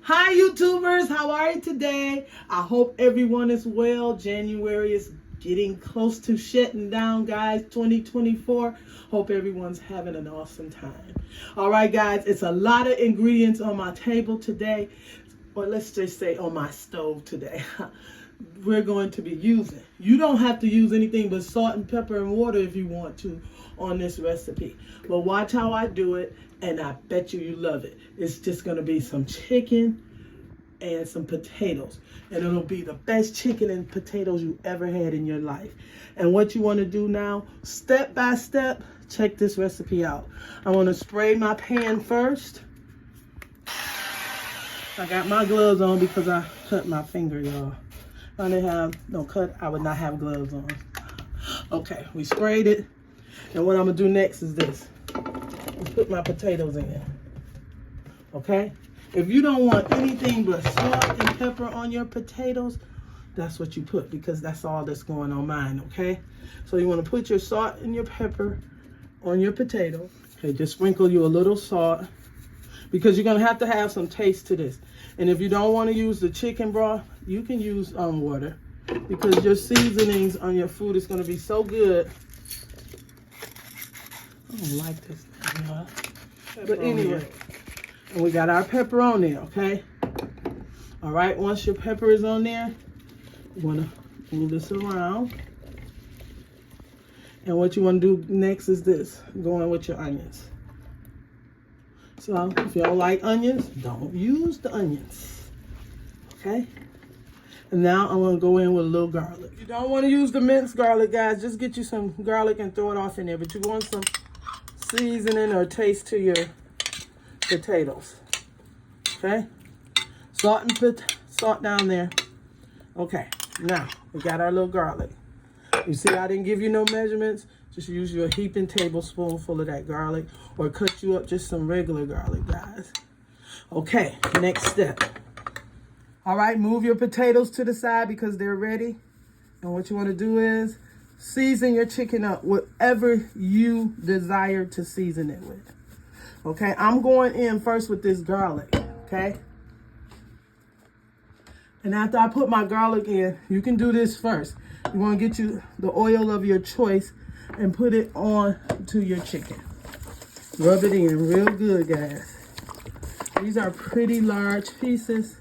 Hi YouTubers, how are you today? I hope everyone is well. January is getting close to shutting down, guys. 2024. Hope everyone's having an awesome time. All right, guys, it's a lot of ingredients on my table today, or let's just say on my stove today. We're going to be using. You don't have to use anything but salt and pepper and water if you want to on this recipe. But watch how I do it, and I bet you love it. It's just going to be some chicken and some potatoes. And it'll be the best chicken and potatoes you ever had in your life. And what you want to do now, step by step, check this recipe out. I want to spray my pan first. I got my gloves on because I cut my finger, y'all. If I didn't have no cut, I would not have gloves on. Okay, we sprayed it. And what I'm gonna do next is this. Put my potatoes in. Okay? If you don't want anything but salt and pepper on your potatoes, that's what you put, because that's all that's going on mine, okay? So you want to put your salt and your pepper on your potato. Okay, just sprinkle you a little salt, because you're gonna have to have some taste to this. And if you don't want to use the chicken broth, you can use water, because your seasonings on your food is gonna be so good. I don't like this, but anyway. And we got our pepper on there, okay? All right, once your pepper is on there, you want to move this around. And what you want to do next is this, going with your onions. So if you don't like onions, don't use the onions, okay? And now I'm going to go in with a little garlic. If you don't want to use the minced garlic, guys, just get you some garlic and throw it off in there. But you want some seasoning or taste to your potatoes, okay? Salt down there. Okay, now we got our little garlic. You see, I didn't give you no measurements. Just use your heaping tablespoonful of that garlic, or cut you up just some regular garlic, guys. Okay, next step. All right, move your potatoes to the side because they're ready. And what you want to do is season your chicken up whatever you desire to season it with. Okay, I'm going in first with this garlic, okay? And after I put my garlic in, you can do this first. You want to get you the oil of your choice and put it on to your chicken. Rub it in real good, guys. These are pretty large pieces.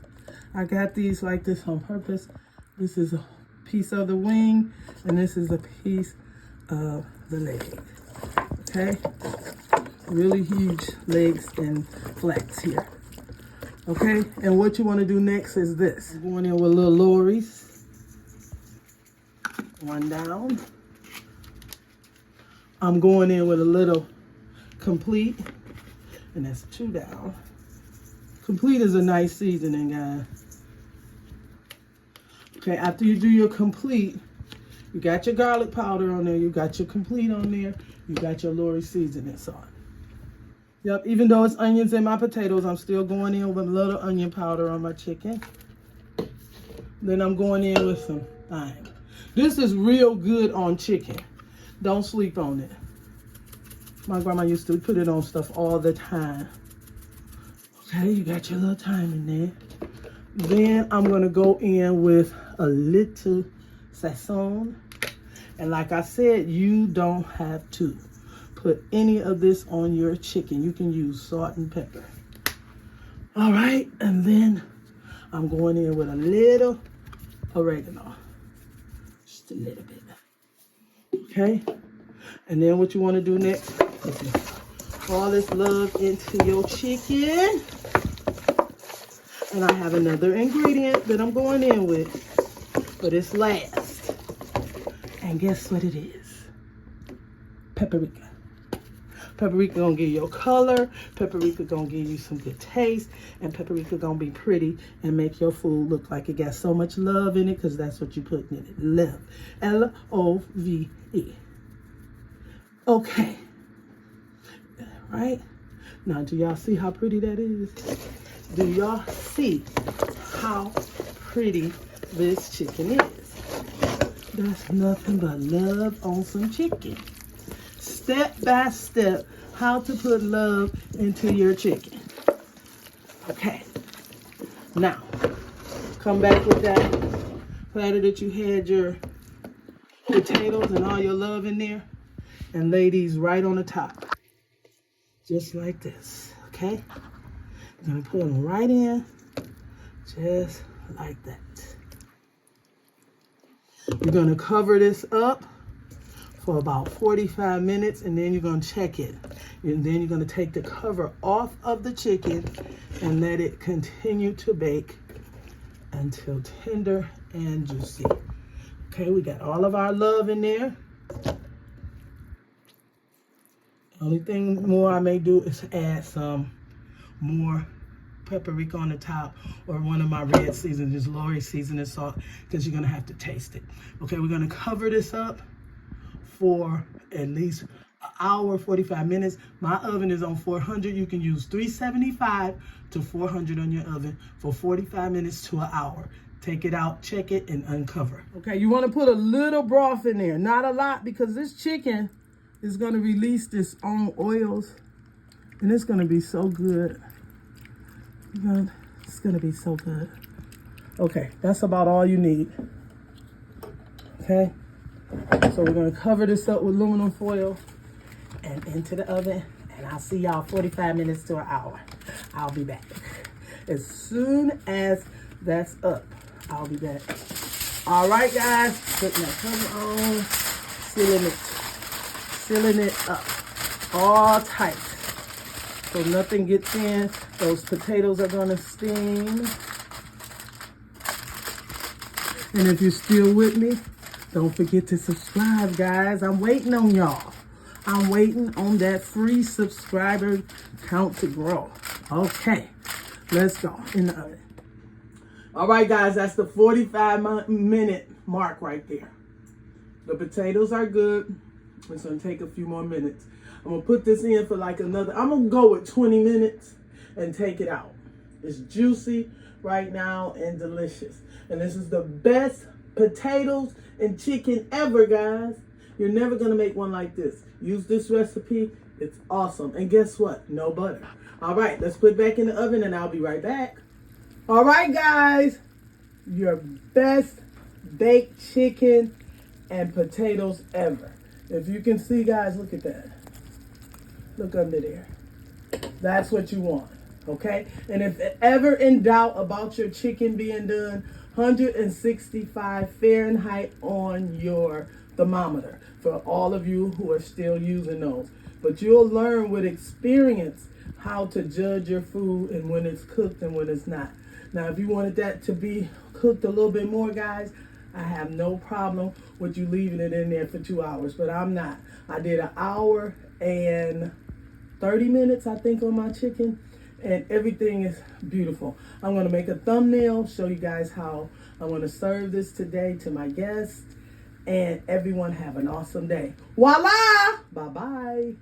I got these like this on purpose. This is a piece of the wing, and this is a piece of the leg, okay? Really huge legs and flats here. Okay, and what you want to do next is this. I'm going in with little lories. One down. I'm going in with a little complete, and that's two down. Complete is a nice seasoning, guys. Okay, after you do your complete, you got your garlic powder on there, you got your complete on there, you got your Lori seasoning salt. Yep, even though it's onions in my potatoes, I'm still going in with a little onion powder on my chicken. Then I'm going in with some thyme. This is real good on chicken. Don't sleep on it. My grandma used to put it on stuff all the time. Okay, you got your little thyme in there. Then I'm gonna go in with a little sazon. And like I said, you don't have to put any of this on your chicken. You can use salt and pepper. All right, and then I'm going in with a little oregano. Just a little bit. Okay, and then what you want to do next is all this love into your chicken. And I have another ingredient that I'm going in with, but it's last. And guess what it is? Paprika. Paprika gonna give you a color. Paprika gonna give you some good taste. And paprika gonna be pretty and make your food look like it got so much love in it, because that's what you put in it. Love. L-O-V-E. Okay. Right? Now, do y'all see how pretty that is? Do y'all see how pretty this chicken is? That's nothing but love on some chicken. Step by step, how to put love into your chicken. Okay. Now, come back with that platter that you had your potatoes and all your love in there, and lay these right on the top. Just like this, okay? I'm gonna put them right in, just like that. You're gonna cover this up for about 45 minutes, and then you're gonna check it. And then you're gonna take the cover off of the chicken and let it continue to bake until tender and juicy. Okay, we got all of our love in there. Only thing more I may do is add some more paprika on the top, or one of my red seasonings, just Lori seasoning salt, because you're gonna have to taste it. Okay, we're gonna cover this up for at least an hour, 45 minutes. My oven is on 400. You can use 375 to 400 on your oven for 45 minutes to an hour. Take it out, check it, and uncover. Okay, you want to put a little broth in there, not a lot, because this chicken is going to release its own oils, and it's going to be so good. It's going to be so good. Okay, that's about all you need. Okay, so we're going to cover this up with aluminum foil and into the oven, and I'll see y'all 45 minutes to an hour. I'll be back. As soon as that's up, I'll be back. All right, guys, putting that cover on, sealing it up, all tight, so nothing gets in. Those potatoes are gonna steam. And if you're still with me, don't forget to subscribe, guys. I'm waiting on y'all. I'm waiting on that free subscriber count to grow. Okay, let's go in the oven. All right, guys, that's the 45-minute mark right there. The potatoes are good. It's gonna take a few more minutes. I'm gonna put this in for like another, I'm gonna go with 20 minutes and take it out. It's juicy right now and delicious. And this is the best potatoes and chicken ever, guys. You're never gonna make one like this. Use this recipe, it's awesome. And guess what? No butter. All right, let's put it back in the oven and I'll be right back. All right, guys, your best baked chicken and potatoes ever. If you can see, guys, look at that. Look under there. That's what you want, okay? And if ever in doubt about your chicken being done, 165 Fahrenheit on your thermometer for all of you who are still using those. But you'll learn with experience how to judge your food and when it's cooked and when it's not. Now, if you wanted that to be cooked a little bit more, guys, I have no problem with you leaving it in there for 2 hours, but I'm not. I did an hour and 30 minutes, I think, on my chicken, and everything is beautiful. I'm gonna make a thumbnail, show you guys how I'm gonna serve this today to my guests, and everyone have an awesome day. Voila! Bye-bye.